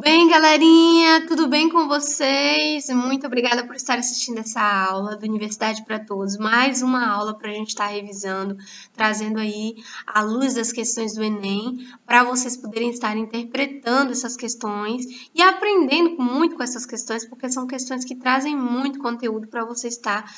bem, galerinha? Tudo bem com vocês? Muito obrigada por estar assistindo essa aula do Universidade para Todos. Mais uma aula para a gente estar revisando, trazendo aí a luz das questões do Enem, para vocês poderem estar interpretando essas questões e aprendendo muito com essas questões, porque são questões que trazem muito conteúdo para você estar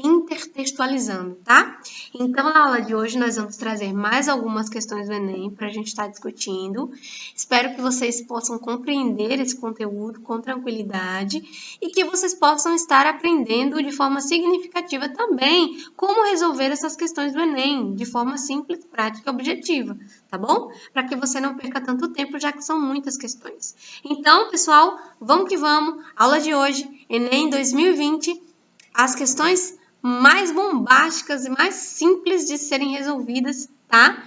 intertextualizando, tá? Então, na aula de hoje, nós vamos trazer mais algumas questões do Enem para a gente estar discutindo. Espero que vocês possam compreender esse conteúdo com tranquilidade e que vocês possam estar aprendendo de forma significativa também como resolver essas questões do Enem de forma simples, prática e objetiva, tá bom? Para que você não perca tanto tempo, já que são muitas questões. Então, pessoal, vamos que vamos. Aula de hoje, Enem 2020, as questões mais bombásticas e mais simples de serem resolvidas, tá?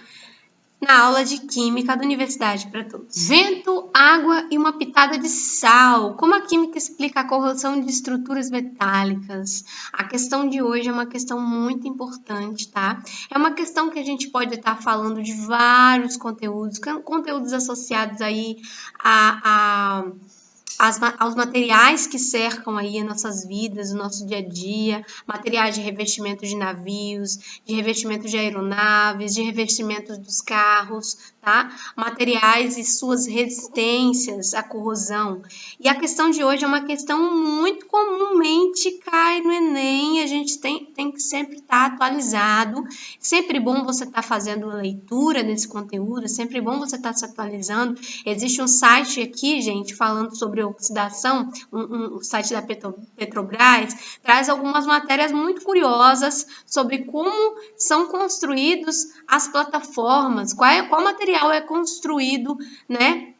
Na aula de Química da Universidade para Todos. Vento, água e uma pitada de sal. Como a química explica a corrosão de estruturas metálicas? A questão de hoje é uma questão muito importante, tá? É uma questão que a gente pode estar falando de vários conteúdos associados aí aos materiais que cercam aí as nossas vidas, o nosso dia a dia, materiais de revestimento de navios, de revestimento de aeronaves, de revestimento dos carros, tá? Materiais e suas resistências à corrosão. E a questão de hoje é uma questão muito comumente cai no Enem, a gente tem que sempre estar atualizado, sempre bom você estar fazendo leitura desse conteúdo, sempre bom você estar se atualizando. Existe um site aqui, gente, falando sobre oxidação, um site da Petrobras, traz algumas matérias muito curiosas sobre como são construídos as plataformas, qual material é construído, né?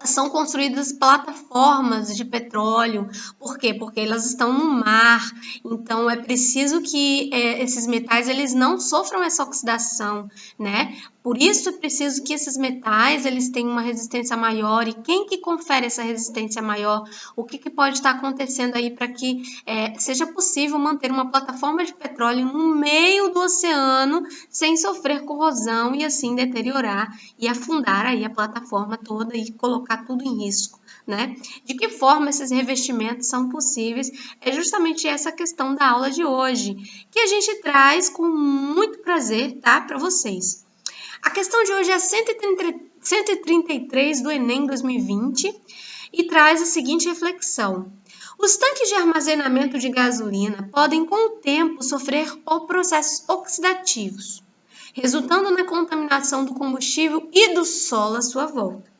São construídas plataformas de petróleo. Por quê? Porque elas estão no mar. Então, é preciso que esses metais eles não sofram essa oxidação, né? Por isso, é preciso que esses metais eles tenham uma resistência maior. E quem que confere essa resistência maior? O que pode estar acontecendo aí para que seja possível manter uma plataforma de petróleo no meio do oceano sem sofrer corrosão e assim deteriorar e afundar aí a plataforma toda e colocar tudo em risco, né? De que forma esses revestimentos são possíveis? É justamente essa questão da aula de hoje, que a gente traz com muito prazer, tá? Para vocês. A questão de hoje é a 133 do Enem 2020 e traz a seguinte reflexão. Os tanques de armazenamento de gasolina podem, com o tempo, sofrer processos oxidativos, resultando na contaminação do combustível e do solo à sua volta.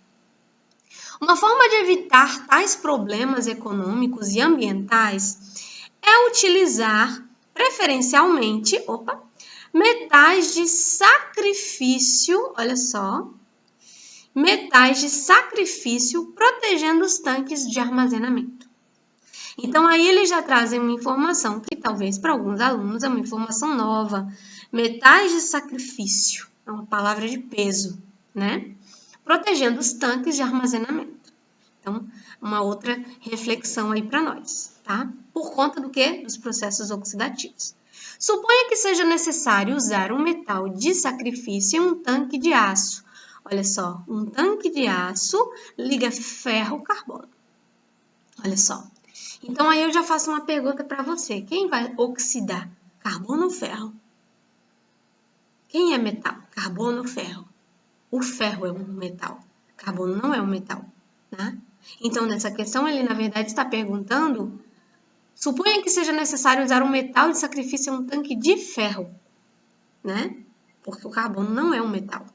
Uma forma de evitar tais problemas econômicos e ambientais é utilizar, preferencialmente, metais de sacrifício, olha só, metais de sacrifício protegendo os tanques de armazenamento. Então, aí eles já trazem uma informação que talvez para alguns alunos é uma informação nova. Metais de sacrifício, é uma palavra de peso, né? Protegendo os tanques de armazenamento. Então, uma outra reflexão aí para nós, tá? Por conta do quê? Dos processos oxidativos. Suponha que seja necessário usar um metal de sacrifício em um tanque de aço. Olha só, um tanque de aço liga ferro-carbono. Olha só. Então, aí eu já faço uma pergunta para você. Quem vai oxidar? Carbono ou ferro? Quem é metal? Carbono ou ferro? O ferro é um metal. Carbono não é um metal, né? Então, nessa questão, ele, na verdade, está perguntando, suponha que seja necessário usar um metal de sacrifício em um tanque de ferro, né? Porque o carbono não é um metal.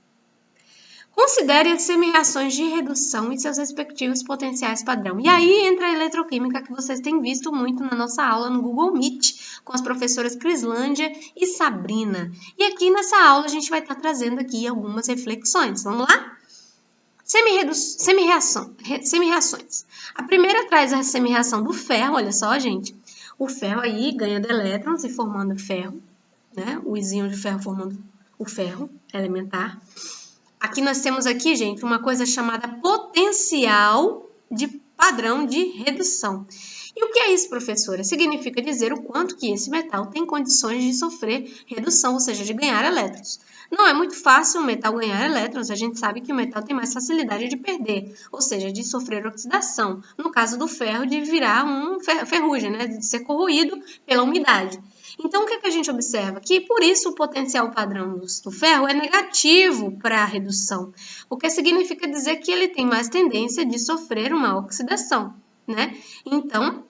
Considere as semi-reações de redução e seus respectivos potenciais padrão. E aí entra a eletroquímica que vocês têm visto muito na nossa aula no Google Meet, com as professoras Crislândia e Sabrina. E aqui nessa aula a gente vai estar trazendo aqui algumas reflexões. Vamos lá? Semi-reações. A primeira traz a semi-reação do ferro, olha só, gente. O ferro aí ganhando elétrons e formando ferro, né? O íon de ferro formando o ferro elementar. Aqui nós temos aqui, gente, uma coisa chamada potencial de padrão de redução. E o que é isso, professora? Significa dizer o quanto que esse metal tem condições de sofrer redução, ou seja, de ganhar elétrons. Não é muito fácil o metal ganhar elétrons, a gente sabe que o metal tem mais facilidade de perder, ou seja, de sofrer oxidação. No caso do ferro, de virar um ferrugem, né? De ser corroído pela umidade. Então, o que a gente observa? Que por isso o potencial padrão do ferro é negativo para a redução, o que significa dizer que ele tem mais tendência de sofrer uma oxidação, né? Então,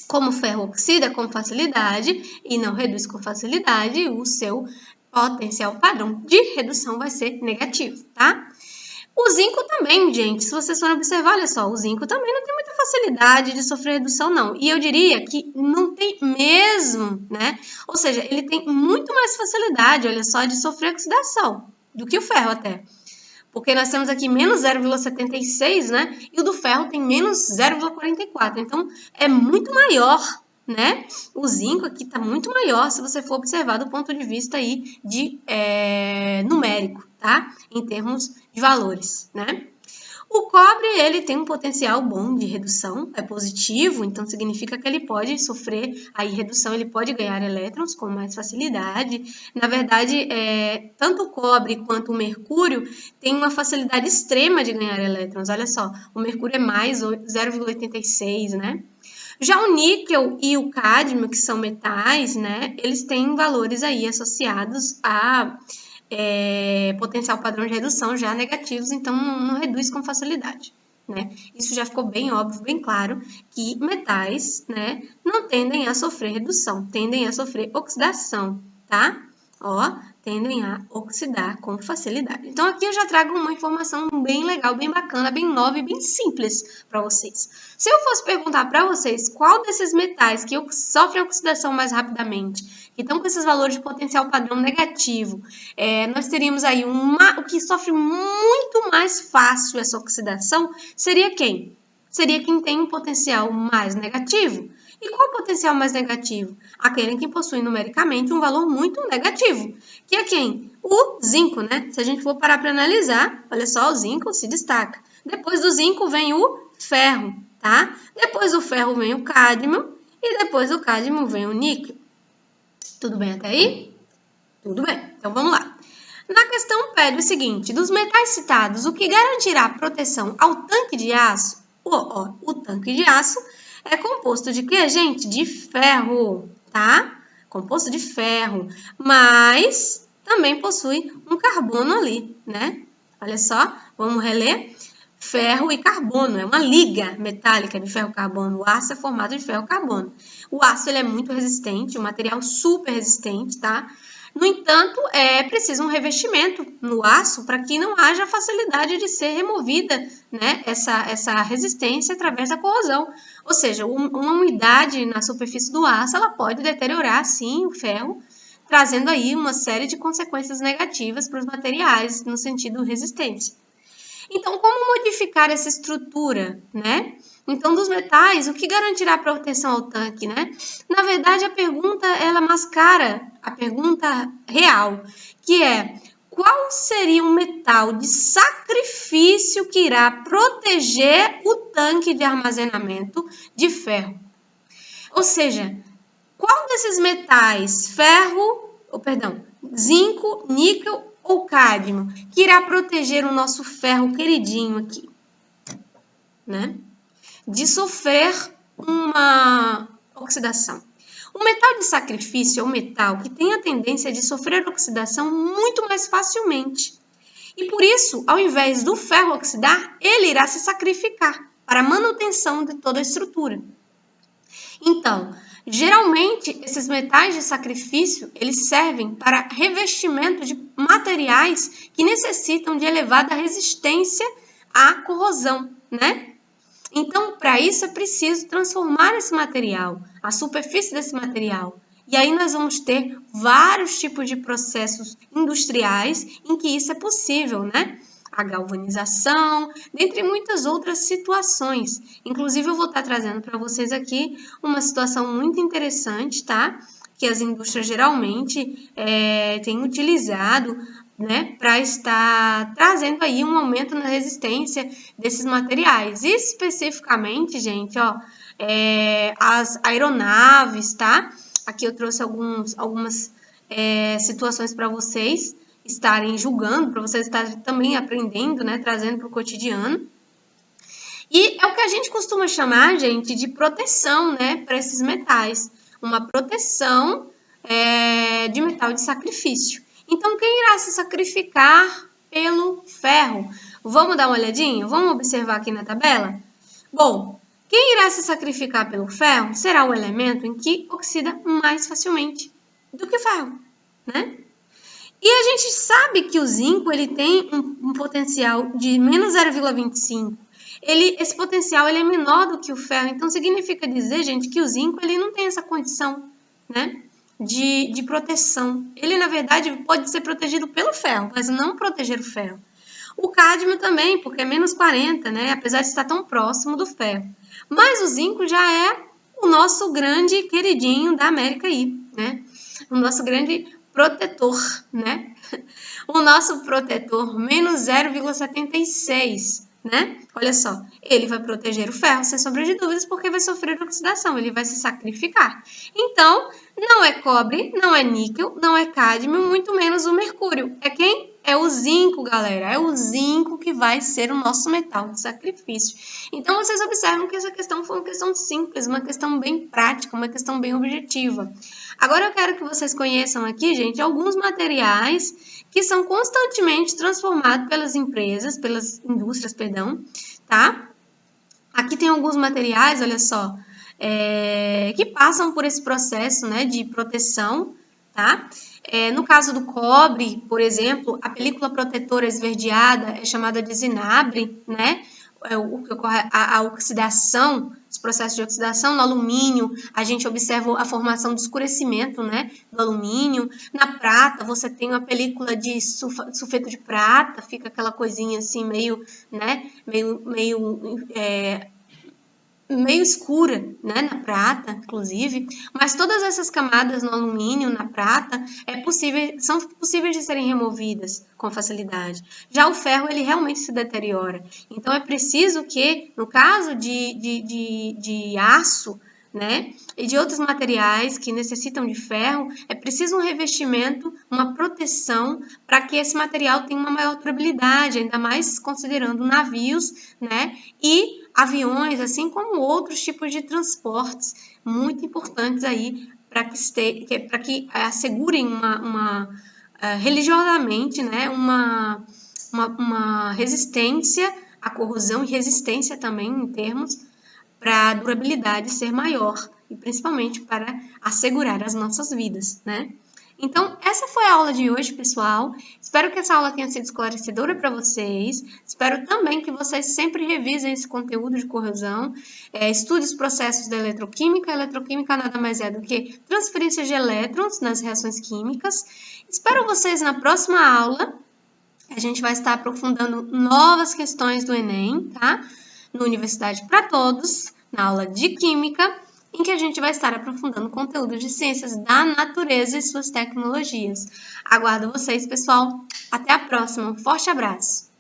como o ferro oxida com facilidade e não reduz com facilidade, o seu potencial padrão de redução vai ser negativo, tá? O zinco também, gente, se vocês forem observar, olha só, o zinco também não tem muita facilidade de sofrer redução, não. E eu diria que não tem mesmo, né? Ou seja, ele tem muito mais facilidade, olha só, de sofrer oxidação do que o ferro até. Porque nós temos aqui menos 0,76, né? E o do ferro tem menos 0,44. Então, é muito maior, né? O zinco aqui está muito maior se você for observar do ponto de vista aí de numérico, tá? Em termos de valores, né? O cobre, ele tem um potencial bom de redução, é positivo, então significa que ele pode sofrer aí redução, ele pode ganhar elétrons com mais facilidade. Na verdade, tanto o cobre quanto o mercúrio têm uma facilidade extrema de ganhar elétrons. Olha só, o mercúrio é mais 0,86, né? Já o níquel e o cádmio, que são metais, né? Eles têm valores aí associados a potencial padrão de redução já negativos, então não reduz com facilidade, né? Isso já ficou bem óbvio, bem claro, que metais, né, não tendem a sofrer redução, tendem a sofrer oxidação, tá? Ó, tendem a oxidar com facilidade. Então, aqui eu já trago uma informação bem legal, bem bacana, bem nova e bem simples para vocês. Se eu fosse perguntar para vocês qual desses metais que sofrem oxidação mais rapidamente, que estão com esses valores de potencial padrão negativo, nós teríamos aí o que sofre muito mais fácil essa oxidação, seria quem? Seria quem tem um potencial mais negativo. E qual o potencial mais negativo? Aquele que possui numericamente um valor muito negativo, que é quem? O zinco, né? Se a gente for parar para analisar, olha só, o zinco se destaca. Depois do zinco vem o ferro, tá? Depois do ferro vem o cádmio e depois do cádmio vem o níquel. Tudo bem até aí? Tudo bem. Então, vamos lá. Na questão pede o seguinte, dos metais citados, o que garantirá proteção ao tanque de aço? O tanque de aço é composto de quê, gente? De ferro, tá? Composto de ferro, mas também possui um carbono ali, né? Olha só, vamos reler. Ferro e carbono, é uma liga metálica de ferro-carbono. O aço é formado de ferro-carbono. O aço ele é muito resistente, um material super resistente, tá? No entanto, é preciso um revestimento no aço para que não haja facilidade de ser removida, né, essa resistência através da corrosão. Ou seja, uma umidade na superfície do aço ela pode deteriorar, sim, o ferro, trazendo aí uma série de consequências negativas para os materiais no sentido resistência. Então, como modificar essa estrutura, né? Então, dos metais, o que garantirá a proteção ao tanque, né? Na verdade, a pergunta, ela mascara a pergunta real, que é, qual seria um metal de sacrifício que irá proteger o tanque de armazenamento de ferro? Ou seja, qual desses metais, zinco, níquel ou cádmio, que irá proteger o nosso ferro queridinho aqui, né? De sofrer uma oxidação. O metal de sacrifício é um metal que tem a tendência de sofrer oxidação muito mais facilmente. E por isso, ao invés do ferro oxidar, ele irá se sacrificar para a manutenção de toda a estrutura. Então, geralmente, esses metais de sacrifício, eles servem para revestimento de materiais que necessitam de elevada resistência à corrosão, né? Então, para isso é preciso transformar esse material, a superfície desse material. E aí nós vamos ter vários tipos de processos industriais em que isso é possível, né? A galvanização, dentre muitas outras situações. Inclusive, eu vou estar trazendo para vocês aqui uma situação muito interessante, tá? Que as indústrias geralmente têm utilizado, né, para estar trazendo aí um aumento na resistência desses materiais. Especificamente, gente, ó, as aeronaves, tá? Aqui eu trouxe algumas situações para vocês estarem julgando, para vocês estarem também aprendendo, né? Trazendo para o cotidiano. E é o que a gente costuma chamar, gente, de proteção, né? Para esses metais. Uma proteção de metal de sacrifício. Então, quem irá se sacrificar pelo ferro? Vamos dar uma olhadinha? Vamos observar aqui na tabela? Bom, quem irá se sacrificar pelo ferro será o elemento em que oxida mais facilmente do que o ferro, né? E a gente sabe que o zinco ele tem um potencial de menos 0,25. Esse potencial ele é menor do que o ferro, então significa dizer, gente, que o zinco ele não tem essa condição, né, de proteção. Ele, na verdade, pode ser protegido pelo ferro, mas não proteger o ferro. O cádmio também, porque é menos 40, né, apesar de estar tão próximo do ferro. Mas o zinco já é o nosso grande queridinho da América aí, né, o nosso grande protetor, né, o nosso protetor, menos 0,76, né? Olha só, ele vai proteger o ferro, sem sombra de dúvidas, porque vai sofrer oxidação, ele vai se sacrificar. Então, não é cobre, não é níquel, não é cádmio, muito menos o mercúrio. É quem? É o zinco, galera. É o zinco que vai ser o nosso metal de sacrifício. Então, vocês observam que essa questão foi uma questão simples, uma questão bem prática, uma questão bem objetiva. Agora, eu quero que vocês conheçam aqui, gente, alguns materiais que são constantemente transformados pelas empresas, pelas indústrias, perdão, tá? Aqui tem alguns materiais, olha só, que passam por esse processo, né, de proteção, tá? No caso do cobre, por exemplo, a película protetora esverdeada é chamada de zinabre, né? O que ocorre a oxidação, os processos de oxidação. No alumínio, a gente observa a formação de escurecimento, né, do alumínio. Na prata, você tem uma película de sulfeto de prata, fica aquela coisinha assim meio, né, meio escura, né, na prata, inclusive, mas todas essas camadas no alumínio, na prata, são possíveis de serem removidas com facilidade. Já o ferro, ele realmente se deteriora. Então, é preciso que, no caso de aço, né, e de outros materiais que necessitam de ferro, é preciso um revestimento, uma proteção, para que esse material tenha uma maior durabilidade, ainda mais considerando navios, né, e aviões, assim como outros tipos de transportes muito importantes aí para que assegurem religiosamente, né, uma resistência à corrosão e resistência também em termos para a durabilidade ser maior e principalmente para assegurar as nossas vidas, né? Então, essa foi a aula de hoje, pessoal. Espero que essa aula tenha sido esclarecedora para vocês. Espero também que vocês sempre revisem esse conteúdo de corrosão, estude os processos da eletroquímica. A eletroquímica nada mais é do que transferência de elétrons nas reações químicas. Espero vocês na próxima aula. A gente vai estar aprofundando novas questões do Enem, tá? No Universidade para Todos, na aula de Química, em que a gente vai estar aprofundando conteúdo de ciências da natureza e suas tecnologias. Aguardo vocês, pessoal. Até a próxima. Um forte abraço.